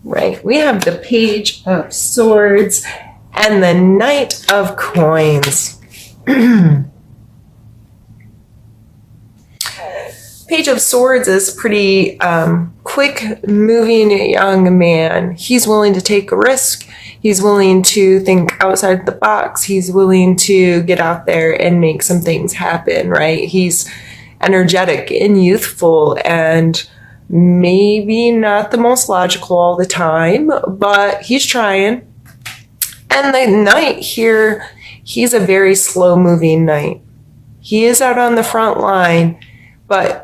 Right. We have the Page of Swords and the Knight of Coins. Page of Swords is pretty quick moving young man. He's willing to take a risk. He's willing to think outside the box. He's willing to get out there and make some things happen, right? He's energetic and youthful and maybe not the most logical all the time, but he's trying. And the knight here, he's a very slow moving knight. He is out on the front line, but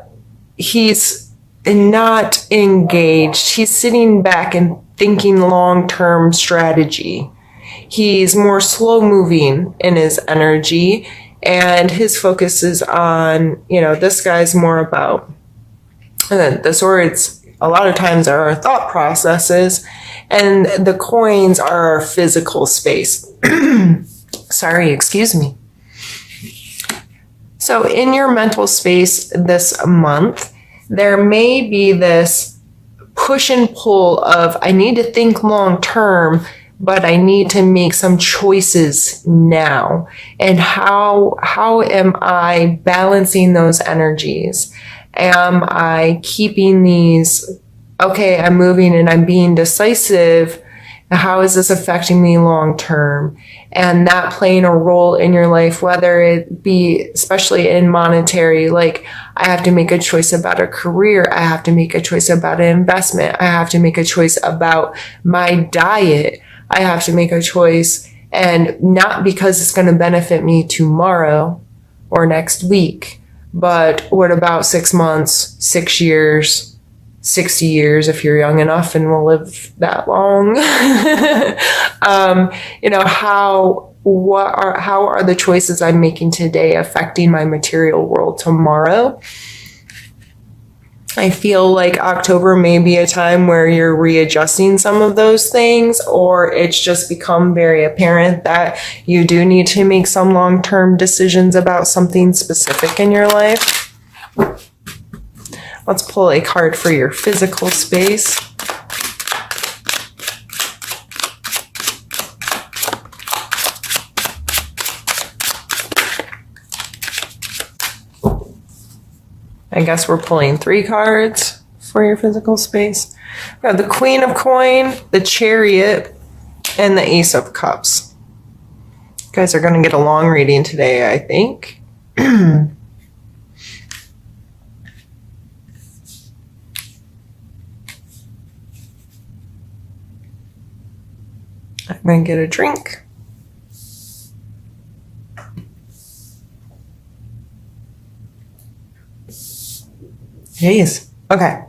he's not engaged. He's sitting back and thinking long-term strategy. He's more slow-moving in his energy, and his focus is on, this guy's more about the swords. A lot of times are our thought processes, and the coins are our physical space. Sorry, excuse me. So in your mental space this month, there may be this push and pull of, I need to think long term, but I need to make some choices now. And how am I balancing those energies? Am I keeping these, okay, I'm moving and I'm being decisive. How is this affecting me long term? And that playing a role in your life, whether it be especially in monetary, like I have to make a choice about a career. I have to make a choice about an investment. I have to make a choice about my diet. I have to make a choice, and not because it's going to benefit me tomorrow or next week, but what about 6 months, 6 years, 60 years if you're young enough and will live that long? How are the choices I'm making today affecting my material world tomorrow? I feel like October may be a time where you're readjusting some of those things, or it's just become very apparent that you do need to make some long-term decisions about something specific in your life. Let's pull a card for your physical space. I guess we're pulling 3 cards for your physical space. We have the Queen of Coin, the Chariot, and the Ace of Cups. You guys are going to get a long reading today, I think. I'm going to get a drink. Jeez. Okay.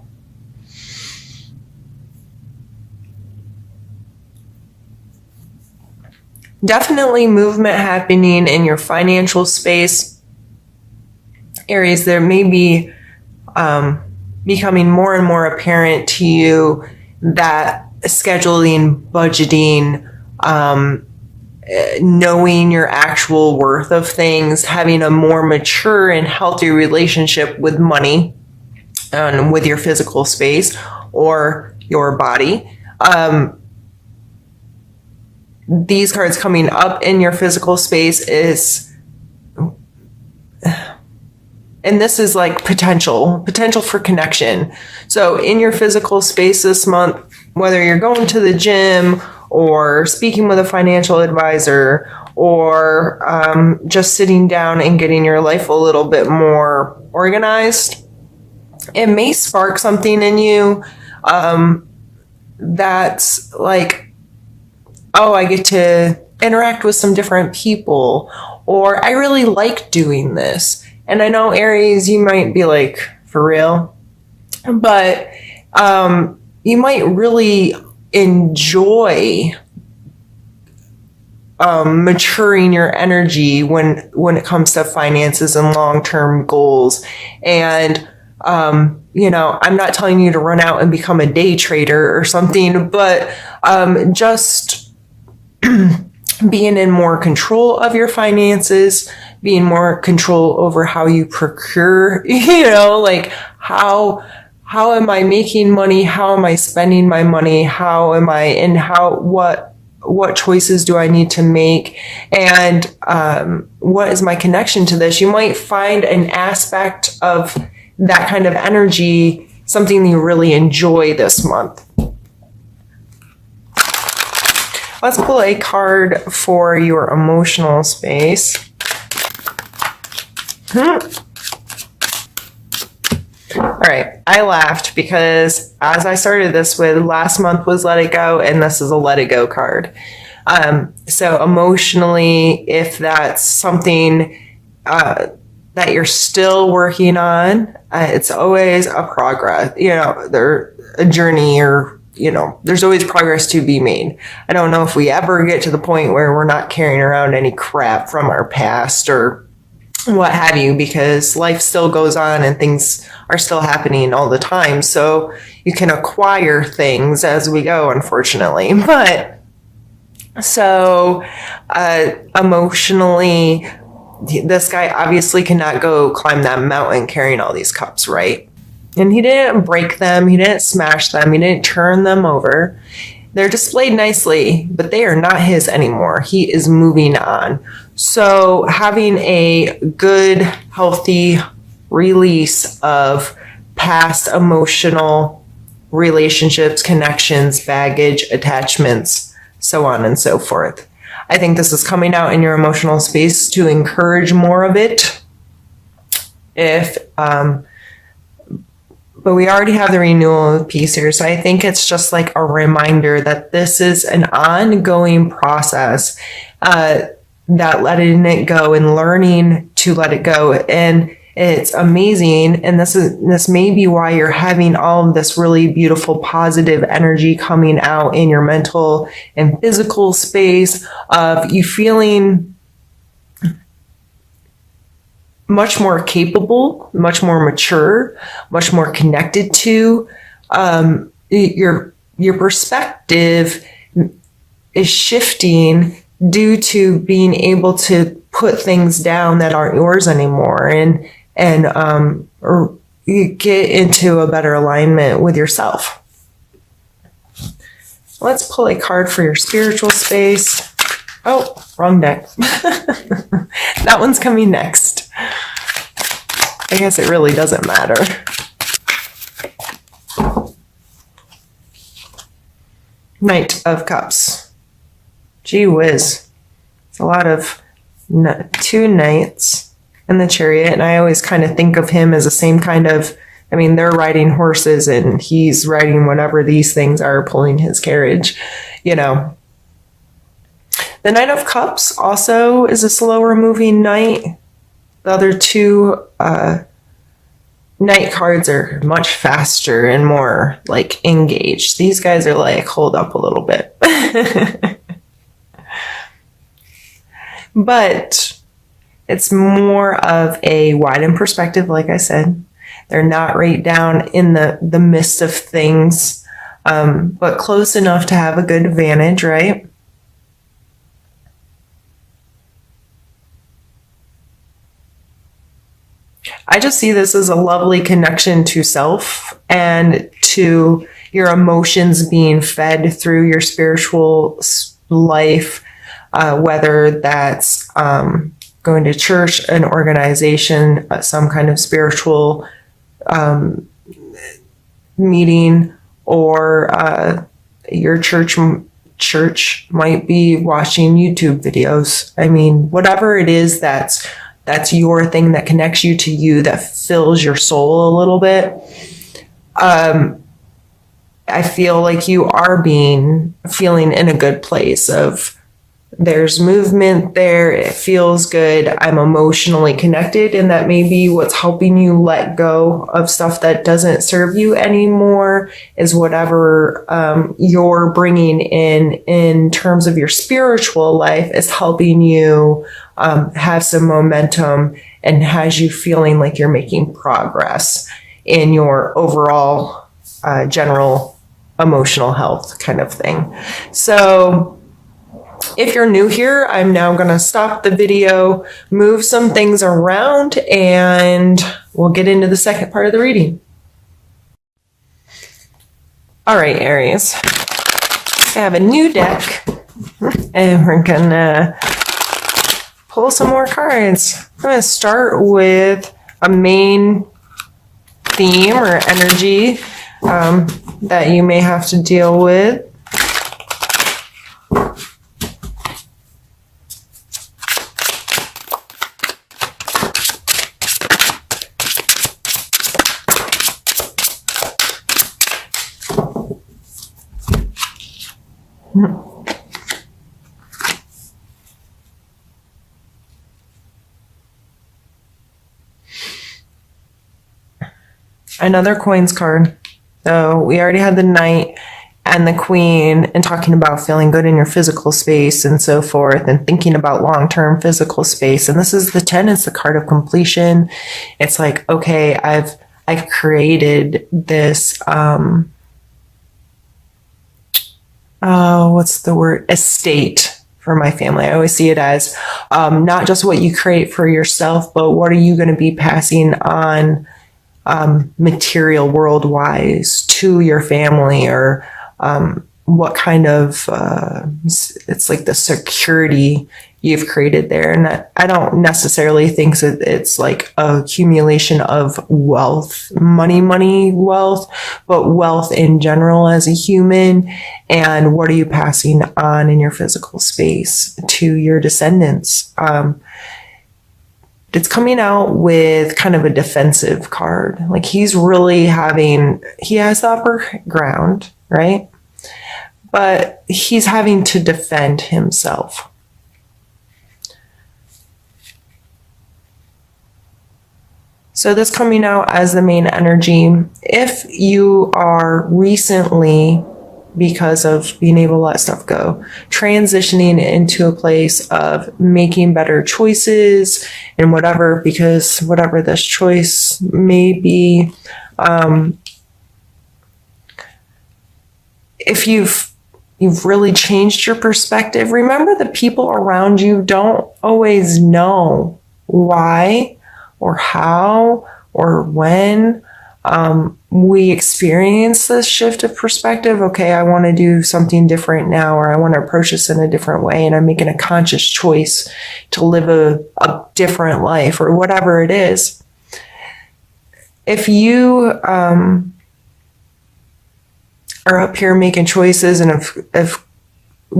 Definitely movement happening in your financial space. Aries, there may be becoming more and more apparent to you that scheduling, budgeting, knowing your actual worth of things, having a more mature and healthy relationship with money and with your physical space or your body. These cards coming up in your physical space is, and this is like potential for connection. So in your physical space this month, whether you're going to the gym or speaking with a financial advisor or just sitting down and getting your life a little bit more organized, it may spark something in you that's like, oh, I get to interact with some different people, or I really like doing this. And I know, Aries, you might be like, for real? But you might really enjoy maturing your energy when it comes to finances and long-term goals. And I'm not telling you to run out and become a day trader or something, but just being in more control of your finances, being more control over how you procure, like how how am I making money? How am I spending my money? What choices do I need to make? And what is my connection to this? You might find an aspect of that kind of energy, something you really enjoy this month. Let's pull a card for your emotional space. All right, I laughed because as I started this with last month was Let It Go, and this is a Let It Go card. So emotionally, if that's something that you're still working on, it's always a progress, a journey, or, there's always progress to be made. I don't know if we ever get to the point where we're not carrying around any crap from our past or what have you, because life still goes on and things are still happening all the time. So you can acquire things as we go, unfortunately. But so emotionally, this guy obviously cannot go climb that mountain carrying all these cups, right? And he didn't break them. He didn't smash them. He didn't turn them over. They're displayed nicely, but they are not his anymore. He is moving on. So having a good, healthy release of past emotional relationships, connections, baggage, attachments, so on and so forth. I think this is coming out in your emotional space to encourage more of it. But we already have the renewal of peace here. So I think it's just like a reminder that this is an ongoing process, that letting it go and learning to let it go. And it's amazing. And this may be why you're having all of this really beautiful positive energy coming out in your mental and physical space of you feeling much more capable, much more mature, much more connected to. Your perspective is shifting due to being able to put things down that aren't yours anymore, and or you get into a better alignment with yourself. Let's pull a card for your spiritual space. Oh, wrong deck. That one's coming next. I guess it really doesn't matter. Knight of Cups. Gee whiz. It's a lot of two knights in the Chariot, and I always kind of think of him as the same kind of, they're riding horses and he's riding whatever these things are, pulling his carriage, The Knight of Cups also is a slower moving knight. The other two knight cards are much faster and more like engaged. These guys are like, hold up a little bit. But it's more of a widened perspective, like I said. They're not right down in the midst of things, but close enough to have a good vantage, right? I just see this as a lovely connection to self and to your emotions being fed through your spiritual life, whether that's going to church, an organization, some kind of spiritual meeting, or your church might be watching YouTube videos. Whatever it is that's your thing that connects you to you, that fills your soul a little bit. I feel like you are feeling in a good place of there's movement there. It feels good. I'm emotionally connected, and that may be what's helping you let go of stuff that doesn't serve you anymore, is whatever you're bringing in terms of your spiritual life is helping you have some momentum and has you feeling like you're making progress in your overall general emotional health kind of thing. So if you're new here, I'm now going to stop the video, move some things around, and we'll get into the second part of the reading. All right, Aries. I have a new deck, and we're gonna pull some more cards. I'm gonna start with a main theme or energy that you may have to deal with. Another coins card. So we already had the Knight and the Queen and talking about feeling good in your physical space and so forth and thinking about long-term physical space. And this is the 10. It's the card of completion. It's like, okay, I've created this what's the word? Estate for my family. I always see it as not just what you create for yourself, but what are you going to be passing on material world wise to your family, or what kind of it's like the security you've created there. And I don't necessarily think that it's like a accumulation of wealth, money wealth, but wealth in general as a human. And what are you passing on in your physical space to your descendants? It's coming out with kind of a defensive card. Like he has the upper ground, right? But he's having to defend himself. So this coming out as the main energy, if you are recently, because of being able to let stuff go, transitioning into a place of making better choices and whatever, because whatever this choice may be, if you've really changed your perspective, remember the people around you don't always know why or how or when. We experience this shift of perspective. Okay, I want to do something different now, or I want to approach this in a different way, and I'm making a conscious choice to live a different life, or whatever it is. If you are up here making choices and have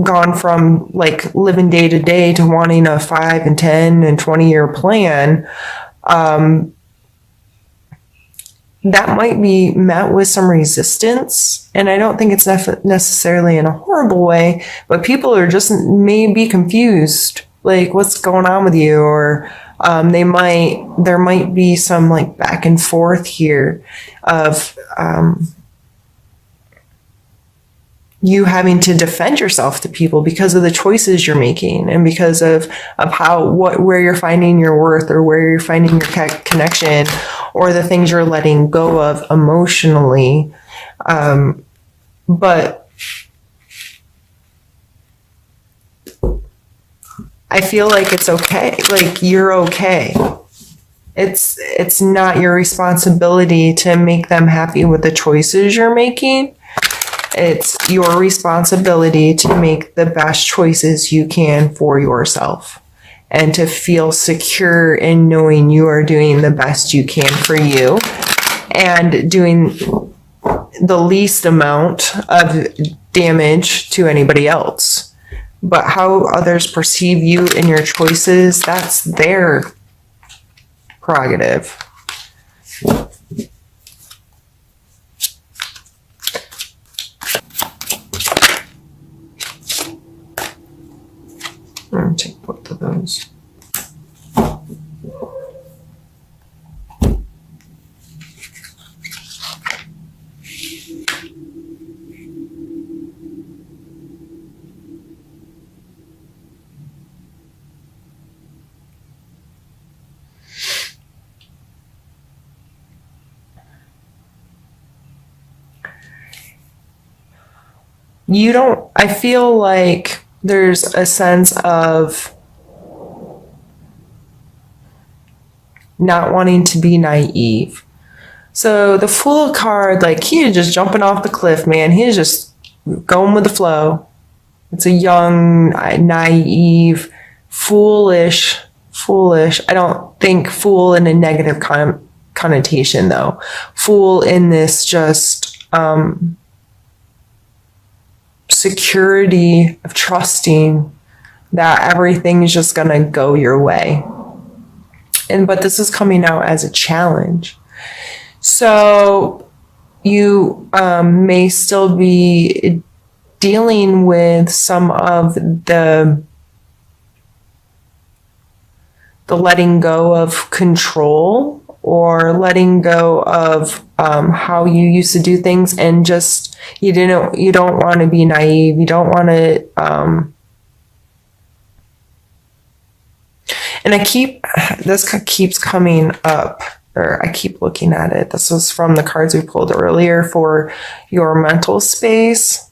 gone from like living day to day to wanting a 5 and 10 and 20-year plan, that might be met with some resistance. And I don't think it's necessarily in a horrible way, but people are just maybe confused, like what's going on with you, or there might be some like back and forth here of you having to defend yourself to people because of the choices you're making, and because of where you're finding your worth, or where you're finding your connection, or the things you're letting go of emotionally. But I feel like it's okay. Like you're okay. It's not your responsibility to make them happy with the choices you're making. It's your responsibility to make the best choices you can for yourself, and to feel secure in knowing you are doing the best you can for you and doing the least amount of damage to anybody else. But how others perceive you and your choices, that's their prerogative. I'm going to take both of those. I feel like there's a sense of not wanting to be naive. So the Fool card, like, he is just jumping off the cliff, man. He is just going with the flow. It's a young, naive, foolish. I don't think fool in a negative connotation, though. Fool in this just security of trusting that everything is just going to go your way. But this is coming out as a challenge. So you may still be dealing with some of the letting go of control, or letting go of how you used to do things, and just you don't want to be naive. You don't want to and this keeps coming up, or I keep looking at it. This was from the cards we pulled earlier for your mental space.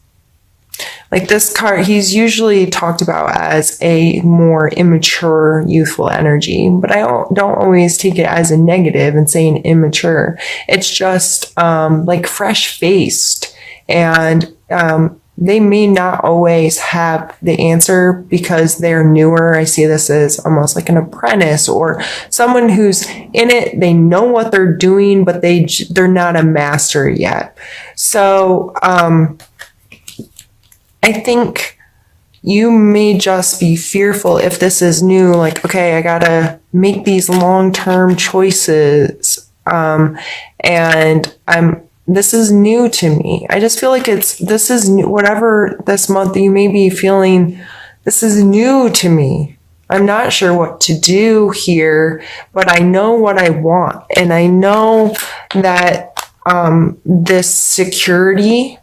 Like, this card, he's usually talked about as a more immature, youthful energy, but I don't always take it as a negative and saying immature. It's just like fresh-faced, and they may not always have the answer because they're newer. I see this as almost like an apprentice or someone who's in it. They know what they're doing, but they're not a master yet. So I think you may just be fearful if this is new, like, okay, I gotta make these long-term choices, and this is new to me. I just feel like this is new. Whatever this month you may be feeling, this is new to me. I'm not sure what to do here, but I know what I want, and I know that this security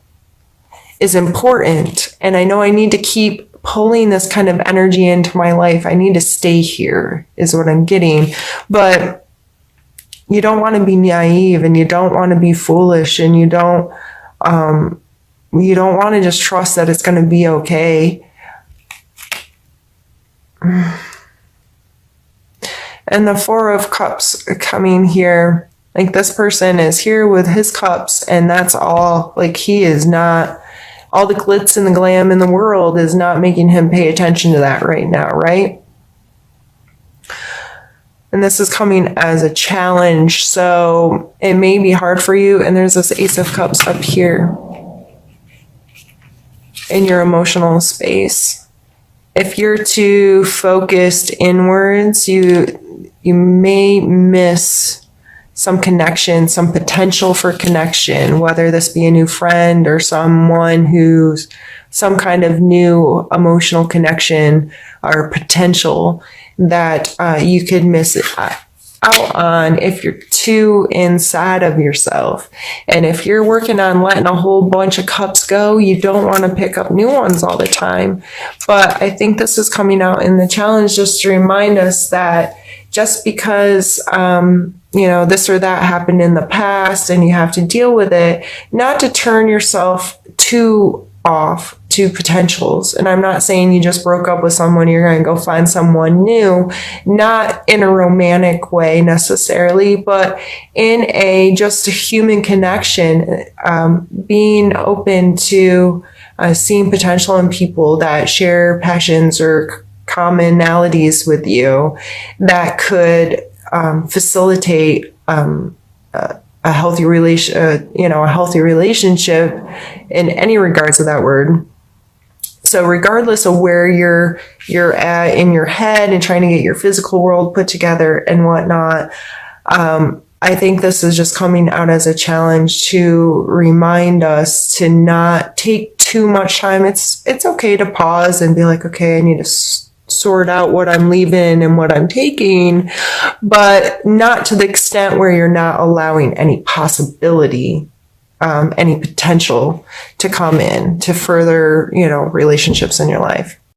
is important, and I know I need to keep pulling this kind of energy into my life. I need to stay here is what I'm getting. But you don't want to be naive, and you don't want to be foolish, and you don't want to just trust that it's going to be okay. And the Four of Cups coming here, like, this person is here with his cups, and that's all. Like, he is not, all the glitz and the glam in the world is not making him pay attention to that right now, right? And this is coming as a challenge, so it may be hard for you. And there's this Ace of Cups up here in your emotional space. If you're too focused inwards, you may miss some connection, some potential for connection, whether this be a new friend or someone who's some kind of new emotional connection or potential that you could miss out on if you're too inside of yourself. And if you're working on letting a whole bunch of cups go, you don't want to pick up new ones all the time. But I think this is coming out in the challenge just to remind us that just because this or that happened in the past and you have to deal with it, not to turn yourself too off to potentials. And I'm not saying you just broke up with someone, you're going to go find someone new, not in a romantic way necessarily, but in just a human connection, being open to seeing potential in people that share passions or commonalities with you that could facilitate a healthy relationship in any regards of that word. So regardless of where you're at in your head and trying to get your physical world put together and whatnot, I think this is just coming out as a challenge to remind us to not take too much time. It's okay to pause and be like, okay, I need to sort out what I'm leaving and what I'm taking, but not to the extent where you're not allowing any possibility, any potential to come in to further, relationships in your life.